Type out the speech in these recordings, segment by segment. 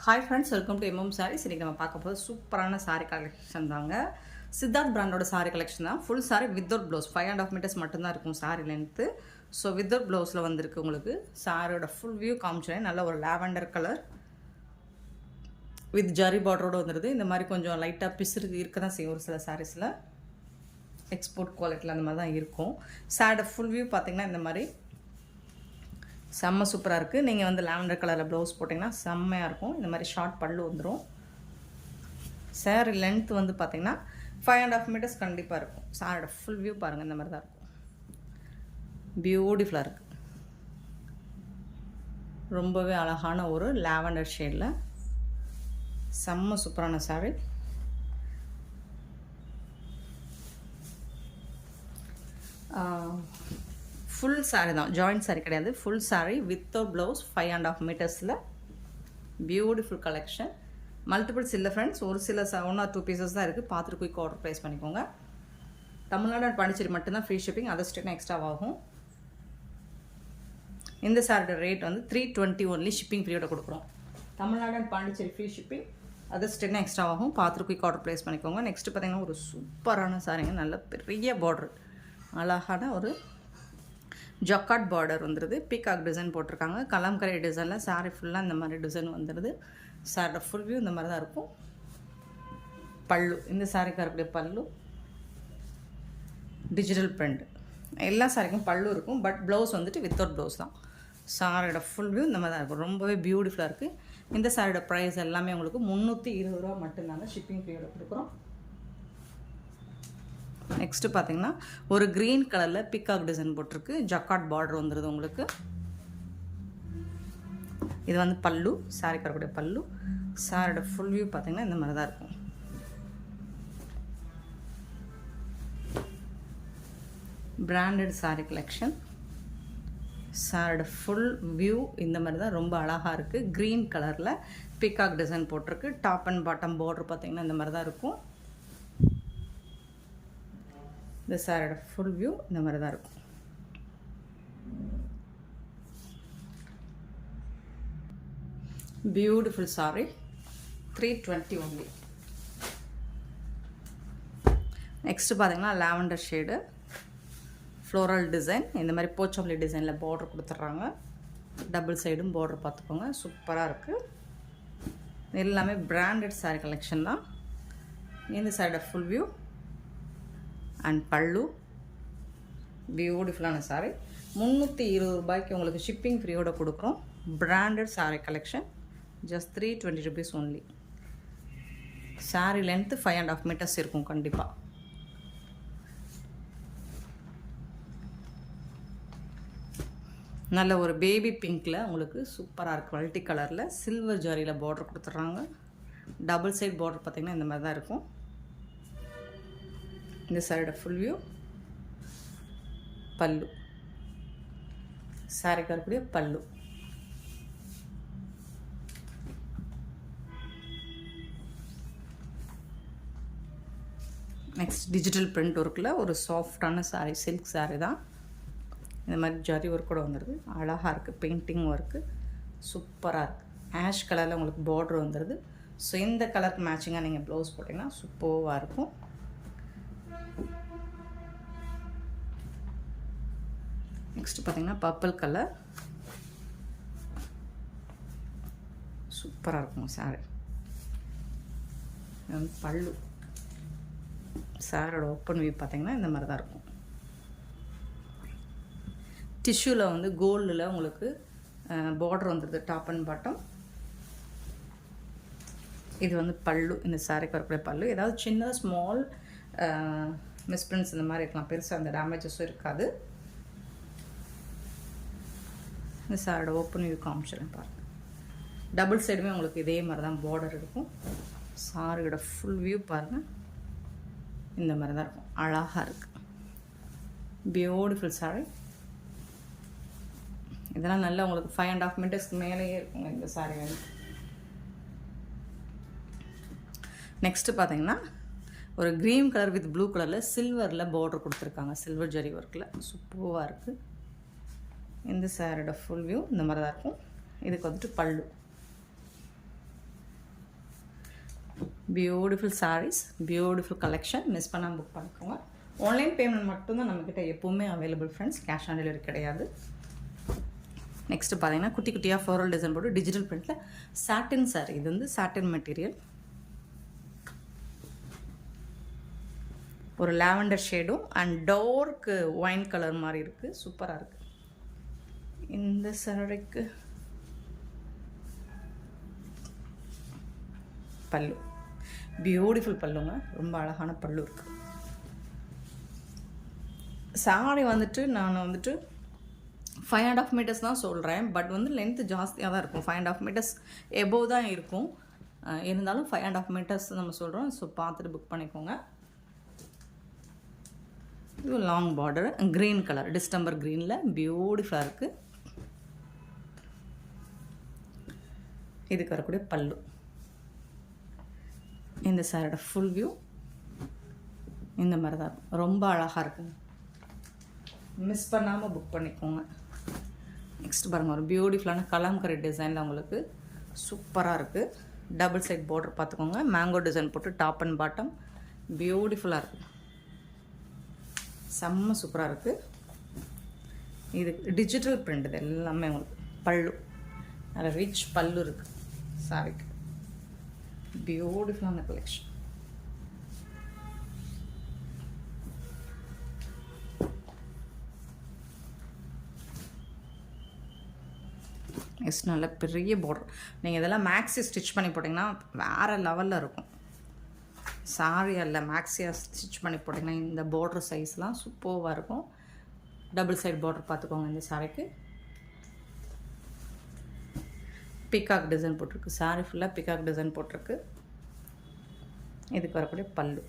Hi friends, welcome to MM sarees. இன்றைக்கி நம்ம பார்க்க போது சூப்பரான சாரீ கலெக்ஷன் தாங்க. சித்தார்த் பிராண்டோட சாரீ கலெக்ஷன் தான். Full sari without blouse 5.5 metres மட்டும்தான் இருக்கும் சாரீ லென்த்து. ஸோ வித்தவுட் ப்ளவுஸில் வந்திருக்கு உங்களுக்கு. சாரியோட ஃபுல் வியூ காமிச்சினேன். நல்ல ஒரு லாவெண்டர் கலர் வித் ஜரி பார்டரோடு வந்துடுது. இந்த மாதிரி கொஞ்சம் லைட்டாக பிசுறு இருக்க தான் செய்யும் ஒரு சில சாரீஸில். எக்ஸ்போர்ட் குவாலிட்டியில் அந்த மாதிரி தான் இருக்கும். சாரியோட ஃபுல் வியூ பார்த்திங்கன்னா இந்த மாதிரி செம்ம சூப்பராக இருக்குது. நீங்கள் வந்து லாவெண்டர் கலரில் ப்ளவுஸ் போட்டிங்கன்னா செம்மையாக இருக்கும். இந்த மாதிரி ஷார்ட் பல்லு வந்துடும். சாரி லென்த் வந்து பார்த்திங்கன்னா 5.5 மீட்டர்ஸ் கண்டிப்பாக இருக்கும். சாரியோட ஃபுல் வியூ பாருங்கள், இந்த மாதிரி தான் இருக்கும். பியூட்டிஃபுல்லாக இருக்குது. ரொம்பவே அழகான ஒரு லாவெண்டர் ஷேடில் செம்ம சூப்பரான சாரி. ஃபுல் சாரீ தான், ஜாயிண்ட் சாரீ கிடையாது. ஃபுல் சாரீ வித்தவுட் ப்ளவுஸ் 5.5 மீட்டர்ஸில் பியூட்டிஃபுல் கலெக்ஷன். மல்டிபிள்ஸ் இல்லை ஃப்ரெண்ட்ஸ், ஒரு சில 1 or 2 பீசஸ் தான் இருக்குது. பார்த்துட்டு குயிக் ஆர்டர் ப்ளேஸ் பண்ணிக்கோங்க. தமிழ்நாடு அண்ட் பாண்டிச்சேரி மட்டும்தான் ஃப்ரீ ஷிப்பிங், அதர் ஸ்டேட்னா எக்ஸ்ட்ரா ஆகும். இந்த சாரியோட ரேட் வந்து 320 ஒன்லி. ஷிப்பிங் ஃப்ரீயோட கொடுக்குறோம். Tamil Nadu and Pondicherry free shipping, other ஸ்டேட்னா எக்ஸ்ட்ரா ஆகும். பார்த்துட்டு குயிக் ஆர்டர் ப்ளேஸ் பண்ணிக்கோங்க. நெக்ஸ்ட்டு பார்த்திங்கன்னா ஒரு சூப்பரான சாரிங்க. நல்ல பெரிய பார்டர், அழகான ஒரு ஜக்காட் பார்டர் வந்துடுது. பீகாக் டிசைன் போட்டிருக்காங்க. கலம்கரை டிசைனில் சாரீ ஃபுல்லாக இந்த மாதிரி டிசைன் வந்துடுது. சாரோட ஃபுல் வியூ இந்த மாதிரி தான் இருக்கும். பல்லு, இந்த சாரிக்கு இருக்கக்கூடிய பல்லு டிஜிட்டல் பிரிண்ட். எல்லா சாரிக்கும் பல்லு இருக்கும், பட் ப்ளவுஸ் வந்துட்டு வித்தவுட் ப்ளவுஸ் தான். சாரியோட ஃபுல் வியூ இந்த மாதிரி தான் இருக்கும். ரொம்பவே பியூட்டிஃபுல்லாக இருக்குது. இந்த சாரியோட ப்ரைஸ் எல்லாமே உங்களுக்கு 320 ரூபா மட்டும்தாங்க. ஷிப்பிங் ஃப்ரீயோட கொடுக்குறோம். நெக்ஸ்ட்டு பார்த்திங்கன்னா ஒரு க்ரீன் கலரில் பிக்காக் டிசைன் போட்டிருக்கு. ஜக்காட் பார்டர் வந்துடுது உங்களுக்கு. இது வந்து பல்லு, சாரி கரக்கூடிய பல்லு. சாரியோட ஃபுல் வியூ பார்த்திங்கன்னா இந்த மாதிரி தான் இருக்கும். Branded saree collection. சாரியோட ஃபுல் வியூ இந்த மாதிரி தான், ரொம்ப அழகாக இருக்குது. க்ரீன் கலரில் பிக்காக் டிசைன் போட்டிருக்கு. டாப் அண்ட் பாட்டம் பார்டர் பார்த்திங்கன்னா இந்த மாதிரி தான் இருக்கும். இந்த சாரியோட ஃபுல் வியூ இந்த மாதிரி தான் இருக்கும். Beautiful sorry, 320 only. நெக்ஸ்ட்டு பார்த்திங்கன்னா லாவெண்டர் ஷேடு, ஃப்ளோரல் டிசைன். இந்த மாதிரி போச்சம்பள்ளி டிசைனில் பார்டர் கொடுத்துட்றாங்க. டபுள் சைடும் பார்டர் பார்த்துக்கோங்க. சூப்பராக இருக்குது. எல்லாமே பிராண்டட் சாரி கலெக்ஷன் தான். இந்த சாரியோட ஃபுல் வியூ அண்ட் பல்லு. பியூட்டிஃபுல்லான சாரி. 320 ரூபாய்க்கு உங்களுக்கு ஷிப்பிங் ஃப்ரீயோட கொடுக்குறோம். Branded saree collection. Just 320 rupees only. Saree length 5.5 metres இருக்கும் கண்டிப்பாக. நல்ல ஒரு பேபி பிங்க்கில் உங்களுக்கு சூப்பராக இருக்குது. மல்டி கலரில் சில்வர் ஜாரியில் பார்டர் கொடுத்துட்றாங்க. டபுள் சைட் பார்டர் பார்த்திங்கன்னா இந்த மாதிரி தான் இருக்கும். இந்த சாரியோட ஃபுல் வியூ, பல்லு, சாரிக்கு வரக்கூடிய பல்லு. நெக்ஸ்ட் டிஜிட்டல் பிரிண்ட் ஒர்க்கில் ஒரு சாஃப்டான சாரி, சில்க் சாரி தான். இந்த மாதிரி ஜரி ஒர்க் கூட வந்துடுது. அழகாக இருக்குது. பெயிண்டிங் ஒர்க்கு சூப்பராக இருக்குது. ஆஷ் கலரில் உங்களுக்கு பார்டர் வந்துடுது. ஸோ இந்த கலருக்கு மேட்சிங்காக நீங்கள் ப்ளவுஸ் போட்டிங்கன்னா சூப்பராக இருக்கும். நெக்ஸ்ட் பார்த்திங்கன்னா பர்பிள் கலர், சூப்பராக இருக்கும் சாரி. பல்லு, சாரோட ஓப்பன் வியூ பார்த்திங்கன்னா இந்த மாதிரி தான் இருக்கும். டிஷ்யூவில் வந்து கோல்டில் உங்களுக்கு பார்டர் வந்துடுது. Top and bottom. இது வந்து பல்லு. இந்த சாரிக்கு வரக்கூடிய பல்லு. ஏதாவது சின்ன ஸ்மால் மிஸ்பிரிண்ட்ஸ் இந்த மாதிரி இருக்கலாம். பெருசாக அந்த டேமேஜஸும் இருக்காது. இந்த சாரோட ஓப்பன் வியூ காமிச்சிடலாம் பாருங்கள். டபுள் சைடுமே உங்களுக்கு இதே மாதிரி தான் பார்டர் இருக்கும். சாரியோட ஃபுல் வியூ பாருங்கள், இந்த மாதிரி தான் இருக்கும். அழகாக இருக்குது. Beautiful sorry. இதெல்லாம் நல்லா உங்களுக்கு 5.5 மீட்டர்ஸ்க்கு மேலேயே இருக்குங்க இந்த சாரி வந்து. நெக்ஸ்ட்டு பார்த்தீங்கன்னா ஒரு க்ரீன் கலர் வித் ப்ளூ கலரில் சில்வரில் பார்டர் கொடுத்துருக்காங்க. சில்வர் ஜரி ஒர்க்கில் சூப்பராக இருக்குது. இந்த சாரியோட ஃபுல் வியூ இந்த மாதிரி தான் இருக்கும். இதுக்கு வந்துட்டு பல்லு. Beautiful sarees, beautiful collection. Miss பண்ணாமல் புக் பண்ணிக்கோங்க. ஆன்லைன் பேமெண்ட் மட்டும்தான் நம்மக்கிட்ட எப்போவுமே available friends, cash on delivery கிடையாது. நெக்ஸ்ட்டு பார்த்தீங்கன்னா குட்டி குட்டியாக ஃப்ளோரல் டிசைன் போட்டு டிஜிட்டல் பிரிண்டில் சாட்டின் saree. இது வந்து சாட்டின் மெட்டீரியல். ஒரு லாவெண்டர் ஷேடும் அண்ட் டார்க் ஒயின் கலர் மாதிரி இருக்குது. சூப்பராக இருக்குது. இந்த சாரிக்கு பல்லு பியூட்டிஃபுல் பல்லுங்க. ரொம்ப அழகான பல்லு இருக்குது. சாரி வந்துட்டு நான் வந்துட்டு 5.5 meters தான் சொல்கிறேன். பட் வந்து லென்த்து ஜாஸ்தியாக தான் இருக்கும். 5.5 meters எபோவ் தான் இருக்கும். இருந்தாலும் 5.5 meters நம்ம சொல்கிறோம். ஸோ பார்த்துட்டு புக் பண்ணிக்கோங்க. இது long border, green colour, distemper க்ரீனில் பியூட்டிஃபுல்லாக இருக்குது. இதுக்கு வரக்கூடிய பல்லு. இந்த சாரோட ஃபுல் வியூ இந்த மாதிரி தான் இருக்கும். ரொம்ப அழகாக இருக்குங்க. மிஸ் பண்ணாமல் புக் பண்ணிக்கோங்க. நெக்ஸ்ட் பாருங்கள், ஒரு பியூட்டிஃபுல்லான கலாம்கரி டிசைனில் உங்களுக்கு சூப்பராக இருக்குது. டபுள் சைட் பார்டர் பார்த்துக்கோங்க. மேங்கோ டிசைன் போட்டு டாப் அண்ட் பாட்டம் பியூட்டிஃபுல்லாக இருக்குது. செம்ம சூப்பராக இருக்குது. இது டிஜிட்டல் பிரிண்ட். இது எல்லாமே உங்களுக்கு பல்லு நல்ல ரிச் பல்லு இருக்குது சாரிக்கு. பியூட்டிஃபுல்லான கலெக்ஷன். நெக்ஸ்ட் நல்ல பெரிய பார்டர். நீங்கள் இதெல்லாம் மேக்ஸி ஸ்டிச் பண்ணி போட்டிங்கன்னா வேறு லெவலில் இருக்கும். சாரி அல்ல மேக்ஸியாக ஸ்டிச் பண்ணி போட்டிங்கன்னா இந்த பார்டர் சைஸ்லாம் சூப்பராக இருக்கும். டபுள் சைட் பார்டர் பார்த்துக்கோங்க. இந்த சாரிக்கு பிகாக் டிசைன் போட்டிருக்கு. சாரி ஃபுல்லாக பிகாக் டிசைன் போட்டிருக்கு. இதுக்கு வரக்கூடிய பல்லு.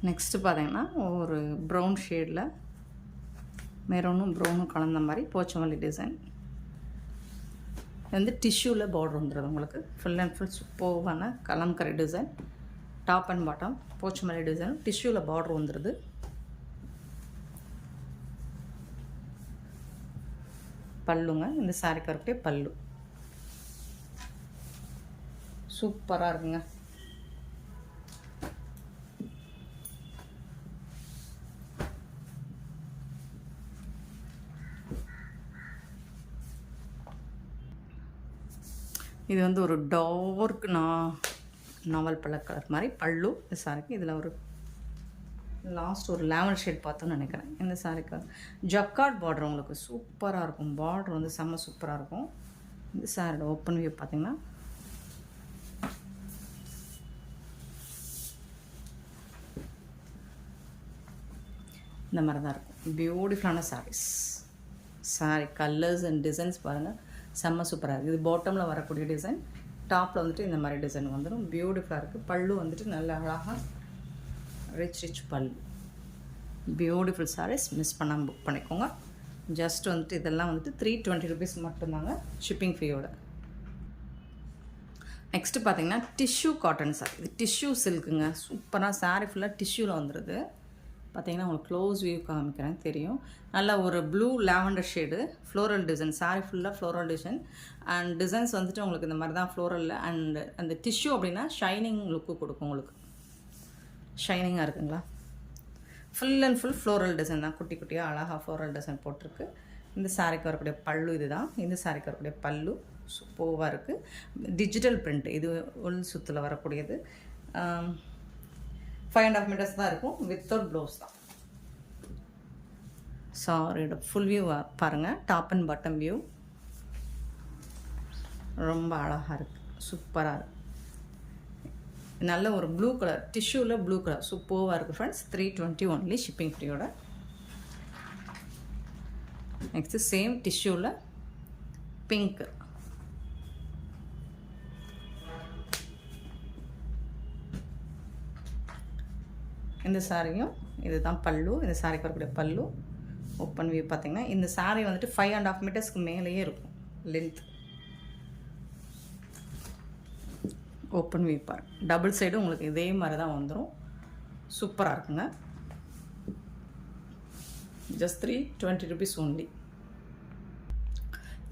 நெக்ஸ்ட்டு பார்த்தீங்கன்னா ஒரு ப்ரௌன் ஷேடில் மெரூனும் ப்ரௌனும் கலந்த மாதிரி போச்சமல்லி டிசைன். இது வந்து டிஷ்யூவில் பார்டர் வந்துடுது உங்களுக்கு. ஃபுல் அண்ட் ஃபுல் சூப்பரான kalamkari design. Top and bottom Pochampally design டிஷ்யூவில் பார்டர் வந்துடுது. பல்லுங்க. இந்த சாரிக்கு வரக்கூடிய பல்லு சூப்பராக இருக்குங்க. இது வந்து ஒரு டார்க் நாவல் பழ கலர் மாதிரி பல்லு இந்த சாரிக்கு. இதில் ஒரு லாஸ்ட் ஒரு லேவன் ஷேட் பார்த்தோன்னு நினைக்கிறேன். இந்த சாரிக்கு ஜக்கார்ட் பார்டர் உங்களுக்கு சூப்பராக இருக்கும். பார்டர் வந்து செம்ம சூப்பராக இருக்கும். இந்த சாரியோட ஓப்பன் வியூ பார்த்திங்கன்னா இந்த மாதிரி தான் இருக்கும். பியூட்டிஃபுல்லான sarees. Saree colours and designs பாருங்கள், செம்ம சூப்பராக இருக்குது. இது பாட்டமில் வரக்கூடிய டிசைன், டாப்பில் வந்துட்டு இந்த மாதிரி டிசைன் வந்துடும். பியூட்டிஃபுல்லாக இருக்குது. பல்லு வந்துட்டு நல்ல அழகாக ரிச் பல்லு. பியூட்டிஃபுல் சாரீஸ். மிஸ் பண்ணாமல் புக் பண்ணிக்கோங்க. ஜஸ்ட் வந்துட்டு இதெல்லாம் வந்துட்டு 320 rupees மட்டும்தாங்க ஷிப்பிங் ஃபீயோட. நெக்ஸ்ட்டு பார்த்தீங்கன்னா டிஷ்யூ காட்டன் சாரி. இது டிஷ்யூ சில்க்குங்க. சூப்பராக சாரீ ஃபுல்லாக டிஷ்யூவில் வந்துடுது. பார்த்தீங்கன்னா உங்களுக்கு க்ளோஸ் வியூ காமிக்கிறேன் தெரியும். நல்ல ஒரு blue lavender shade floral design. Sorry ஃபுல்லாக ஃப்ளோரல் டிசைன் அண்ட் டிசைன்ஸ் வந்துட்டு உங்களுக்கு இந்த மாதிரி தான் ஃப்ளோரலில். அண்ட் அந்த டிஷ்யூ அப்படின்னா ஷைனிங் லுக்கு கொடுக்கும் உங்களுக்கு. ஷைனிங்காக இருக்குங்களா. Full and full floral design தான். குட்டி குட்டியாக அழகாக ஃப்ளோரல் டிசைன் போட்டிருக்கு. இந்த சாரிக்கு வரக்கூடிய பல்லு இது தான். இந்த சாரிக்கு வரக்கூடிய பல்லு சூப்பராக இருக்குது. Digital print. இது உள் சுத்தில் வரக்கூடியது. 5.5 meters தான் இருக்கும். வித்தவுட் ப்ளவுஸ் தான். சாரியோட ஃபுல் வியூ பாருங்கள். டாப் அண்ட் பாட்டம் வியூ ரொம்ப அழகாக இருக்குது. சூப்பராக இருக்குது. நல்ல ஒரு ப்ளூ கலர் டிஷ்யூவில் ப்ளூ கலர் சூப்பராக இருக்குது ஃப்ரெண்ட்ஸ். 320 ஒன்லி ஷிப்பிங் ஃப்ரீயோட. நெக்ஸ்ட்டு சேம் டிஷ்யூவில் பிங்க். இந்த சாரியும் இதுதான் பல்லு. இந்த சாரிக்கு வரக்கூடிய பல்லு ஓப்பன் வியூ பார்த்திங்கன்னா இந்த சாரி வந்துட்டு 5.5 மீட்டர்ஸ்க்கு மேலேயே இருக்கும் லென்த். ஓப்பன் வியூ பார். டபுள் சைடும் உங்களுக்கு இதே மாதிரி தான் வந்துடும். சூப்பராக இருக்குங்க. Just 320 rupees only.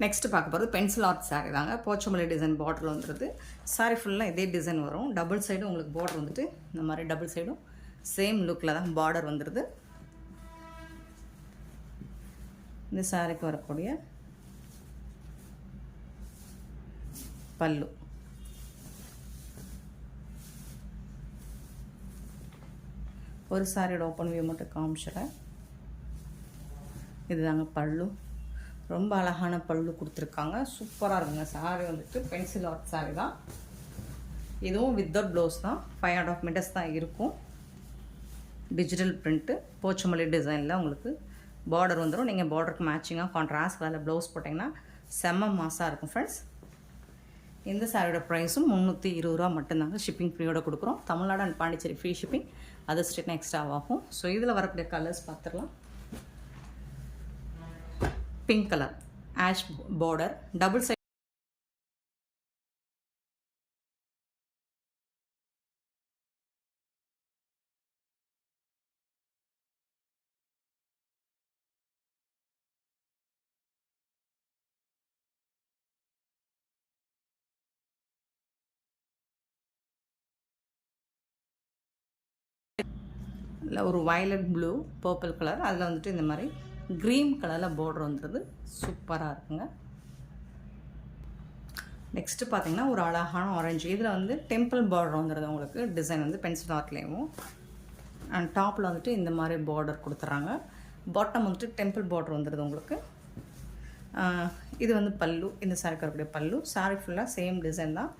நெக்ஸ்ட்டு பார்க்க போகிறது பென்சில் ஆர்ட் சாரீ தாங்க. போச்சமல்லி டிசைன் பார்டரில் வந்துடுது. சாரீ ஃபுல்லாக இதே டிசைன் வரும். டபுள் சைடும் உங்களுக்கு பார்டர் வந்துட்டு இந்த மாதிரி டபுள் சைடும் சேம் லுக்கில் தான் பார்டர் வந்துடுது. இந்த சாரீக்கு வரக்கூடிய பல்லு. ஒரு சாரியோட ஓப்பன் வியூ மட்டும் காமிச்சிடறேன். இதுதாங்க பல்லு. ரொம்ப அழகான பல்லு கொடுத்துருக்காங்க. சூப்பராக இருக்குங்க. சாரீ வந்துட்டு பென்சில் ஆர்ட் சாரீ தான். இதுவும் வித்தவுட் ப்ளவுஸ் தான். 5.5 meters தான் இருக்கும். டிஜிட்டல் பிரிண்ட்டு போச்சமல்லி டிசைனில் உங்களுக்கு பார்டர் வந்துடும். நீங்கள் பார்டருக்கு மேட்சிங்காக கான்ட்ராஸ்ட் கலரில் ப்ளவுஸ் போட்டிங்கன்னா செம்ம மாசாக இருக்கும் ஃப்ரெண்ட்ஸ். இந்த சாரியோட ப்ரைஸும் 320 ரூபா மட்டும்தாங்க. ஷிப்பிங் ஃப்ரீயோட கொடுக்குறோம். Tamil Nadu and Pondicherry free shipping. அது ஸ்டேட்னா எக்ஸ்ட்ரா ஆகும். ஸோ இதில் வரக்கூடிய கலர்ஸ் பார்த்துடலாம். Pink colour ash border double side ஒரு வயலட் ப்ளூ பர்பிள் கலர் அதில் வந்துட்டு இந்த மாதிரி க்ரீன் கலரில் பார்டர் வந்துடுது. சூப்பராக இருக்குங்க. நெக்ஸ்ட்டு பார்த்தீங்கன்னா ஒரு அழகான ஆரஞ்சு. இதில் வந்து டெம்பிள் பார்டர் வந்துடுது. உங்களுக்கு டிசைன் வந்து பென்சில் ஆர்ட்லேயும் அண்ட் டாப்பில் வந்துட்டு இந்த மாதிரி பார்டர் கொடுத்துட்றாங்க. பாட்டம் வந்துட்டு டெம்பிள் பார்டர் வந்துடுது உங்களுக்கு. இது வந்து பல்லு. இந்த சாரிக்கு வரக்கூடிய பல்லு. சாரி ஃபுல்லாக சேம் டிசைன் தான்.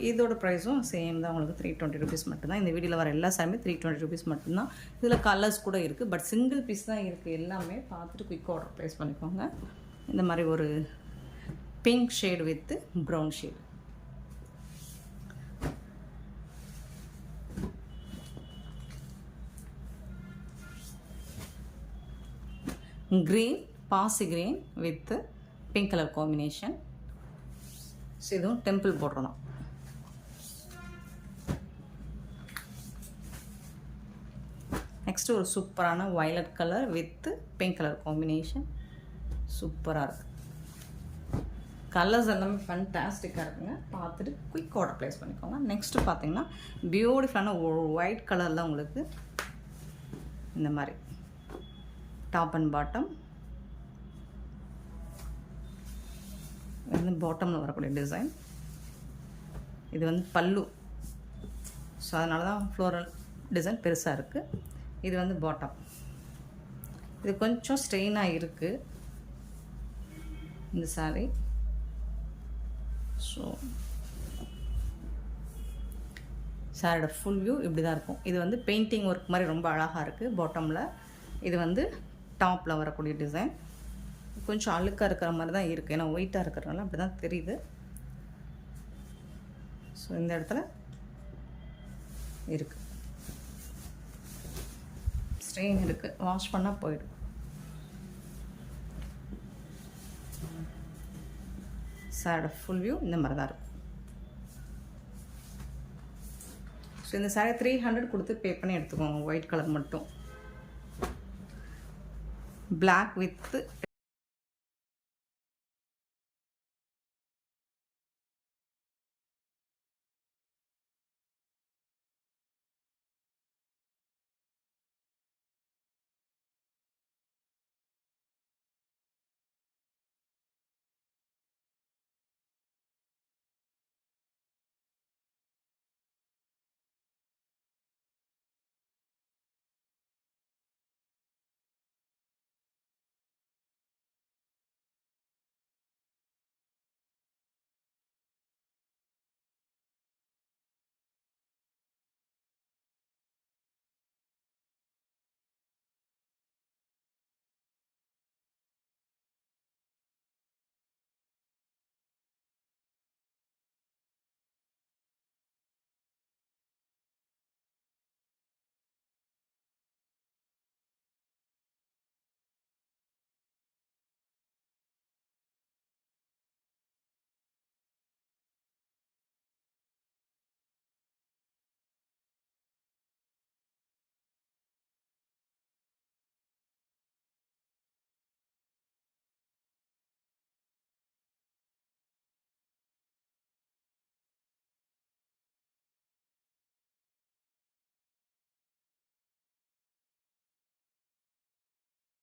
இதோட ப்ரைஸும் சேம் தான். உங்களுக்கு 320 rupees மட்டும்தான். இந்த வீடியோவில் வர எல்லா சாரியுமே 320 rupees மட்டும்தான். இதில் கலர்ஸ் கூட இருக்குது. பட் சிங்கிள் பீஸ் தான் இருக்குது. எல்லாமே பார்த்துட்டு குயிக் ஆர்டர் ப்ளேஸ் பண்ணிக்கோங்க. இந்த மாதிரி ஒரு pink shade with brown shade. Green பாசி green with pink colour combination. So இதுவும் டெம்பிள் பார்டர் தான். நெக்ஸ்ட்டு ஒரு சூப்பரான violet colour with pink colour combination. சூப்பராக இருக்குது. கலர்ஸ் எல்லாமே ஃபண்டாஸ்டிக்காக இருக்குங்க. பார்த்துட்டு குயிக் ஆர்டர் ப்ளேஸ் பண்ணிக்கோங்க. நெக்ஸ்ட்டு பார்த்தீங்கன்னா பியூட்டிஃபுல்லான ஒரு ஒயிட் கலரில் உங்களுக்கு இந்த மாதிரி டாப் அண்ட் பாட்டம். இது வந்து பாட்டமில் வரக்கூடிய டிசைன். இது வந்து பல்லு. ஸோ அதனால தான் ஃப்ளோரல் டிசைன் பெருசாக இருக்குது. இது வந்து பாட்டம். இது கொஞ்சம் ஸ்ட்ரெயினாக இருக்குது இந்த சாரீ. ஸோ சாரியோட ஃபுல் வியூ இப்படி தான் இருக்கும். இது வந்து பெயிண்டிங் ஒர்க் மாதிரி ரொம்ப அழகாக இருக்குது பாட்டமில். இது வந்து டாப்பில் வரக்கூடிய டிசைன். கொஞ்சம் அழுக்காக இருக்கிற மாதிரி தான் இருக்குது. ஏன்னா ஒயிட்டாக இருக்கிறதுனால அப்படி தான் தெரியுது. ஸோ இந்த இடத்துல இருக்குது ஸ்ட்ரெயின் இருக்குது. வாஷ் பண்ணால் போயிடும். சாரோட ஃபுல் வியூ இந்த மாதிரி தான் இருக்கும். ஸோ இந்த சாரி 300 கொடுத்து பே பண்ணி எடுத்துக்கோங்க. ஒயிட் கலர் மட்டும். Black with